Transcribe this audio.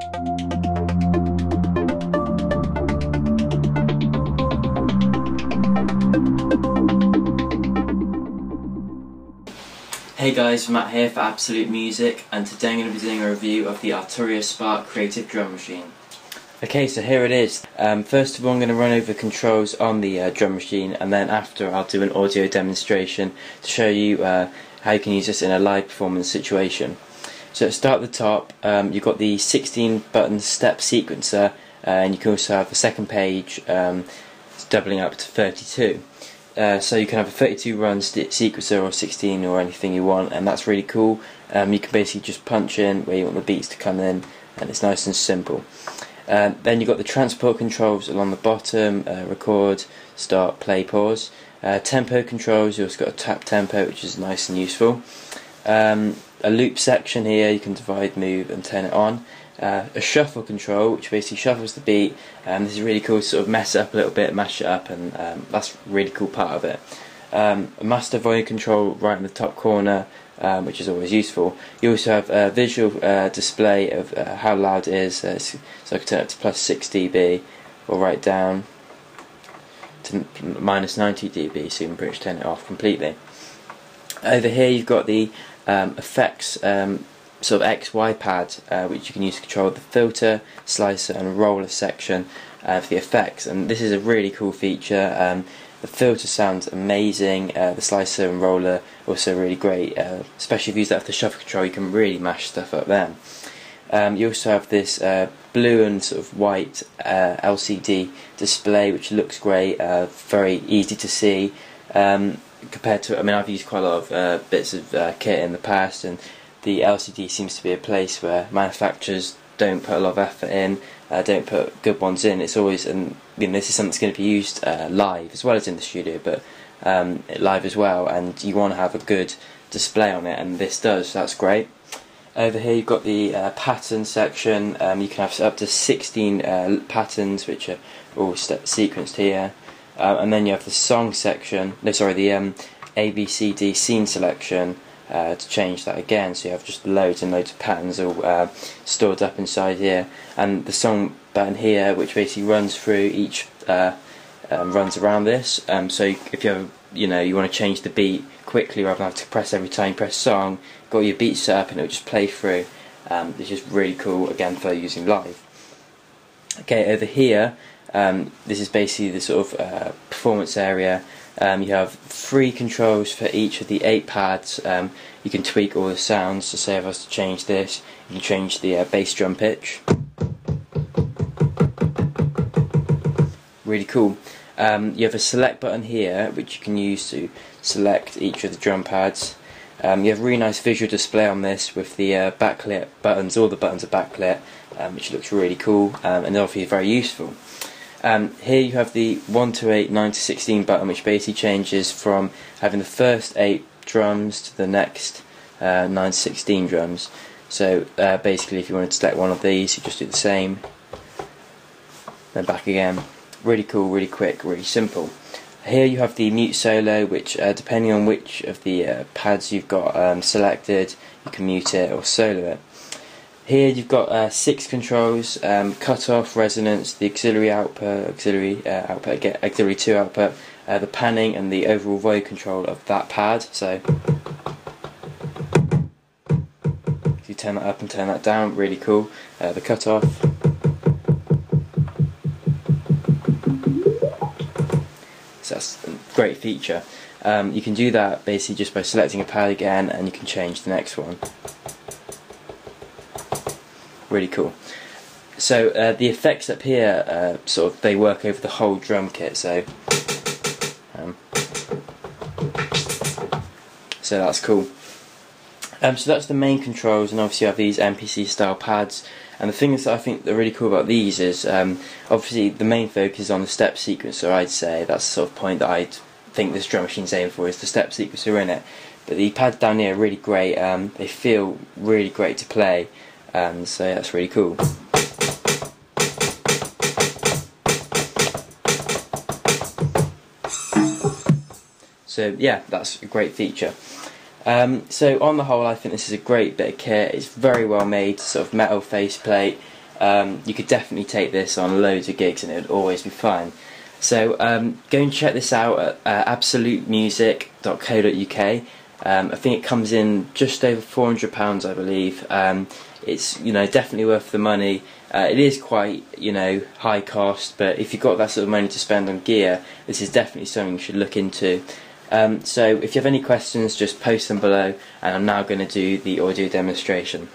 Hey guys, Matt here for Absolute Music, and today I'm going to be doing a review of the Arturia Spark Creative Drum Machine. Okay, so here it is. First of all I'm going to run over controls on the drum machine, and then after I'll do an audio demonstration to show you how you can use this in a live performance situation. So to start at the top, you've got the 16 button step sequencer, and you can also have the second page doubling up to 32. So you can have a 32 run sequencer or 16 or anything you want, and that's really cool. You can basically just punch in where you want the beats to come in, and it's nice and simple. Then you've got the transport controls along the bottom, record, start, play, pause. Tempo controls, you've also got a tap tempo, which is nice and useful. A loop section here, you can divide, move and turn it on. A shuffle control, which basically shuffles the beat, and this is really cool to sort of mess it up a little bit, mash it up, and that's a really cool part of it. A master volume control right in the top corner, which is always useful. You also have a visual display of how loud it is, so I can turn it to plus 6 dB or right down to minus 90 dB, so you can pretty much turn it off completely. Over here you've got the effects sort of XY pad, which you can use to control the filter, slicer and roller section for the effects, and this is a really cool feature. The filter sounds amazing, the slicer and roller also really great, especially if you use that for the shuffle control. You can really mash stuff up then. You also have this blue and sort of white LCD display, which looks great, very easy to see, compared to, I mean, I've used quite a lot of bits of kit in the past, and the LCD seems to be a place where manufacturers don't put a lot of effort in, don't put good ones in. It's always, and you know, this is something that's going to be used live as well as in the studio, but live as well, and you want to have a good display on it, and this does, so that's great. Over here you've got the pattern section. You can have up to 16 patterns, which are all sequenced here, and then you have the song section, no sorry, the ABCD scene selection, to change that again, so you have just loads and loads of patterns all stored up inside here, and the song button here, which basically runs through each, runs around this, so if you want to change the beat quickly rather than have to press every time you press song, got your beat set up and it'll just play through. It's just really cool, again, for using live. Okay, over here, this is basically the sort of performance area. You have 3 controls for each of the 8 pads. You can tweak all the sounds, so say if I was to change this, you can change the bass drum pitch. Really cool. You have a select button here, which you can use to select each of the drum pads. You have a really nice visual display on this with the backlit buttons. All the buttons are backlit, which looks really cool, and obviously very useful. Here you have the 1 to 8, 9 to 16 button, which basically changes from having the first 8 drums to the next 9 to 16 drums. So basically if you wanted to select one of these, you just do the same, then back again. Really cool, really quick, really simple. Here you have the mute solo, which depending on which of the pads you've got selected, you can mute it or solo it. Here you've got 6 controls: cut-off, resonance, the auxiliary output, auxiliary 2 output, the panning and the overall volume control of that pad. So if you turn that up and turn that down, really cool. The cut-off. So that's a great feature. You can do that basically just by selecting a pad again, and you can change the next one. Really cool. So the effects up here, sort of, they work over the whole drum kit. So that's cool. So that's the main controls, and obviously you have these MPC style pads. And the things that I think are really cool about these is, obviously the main focus is on the step sequencer. I'd say that's the sort of point that I'd think this drum machine's aiming for, is the step sequencer in it. But the pads down here are really great. They feel really great to play. So that's really cool. So yeah, that's a great feature. So on the whole, I think this is a great bit of kit. It's very well made, sort of metal faceplate. you could definitely take this on loads of gigs and it would always be fine. So go and check this out at absolutemusic.co.uk. I think it comes in just over £400, I believe. It's definitely worth the money. It is quite high cost, but if you've got that sort of money to spend on gear, this is definitely something you should look into. So if you have any questions, just post them below, and I'm now going to do the audio demonstration.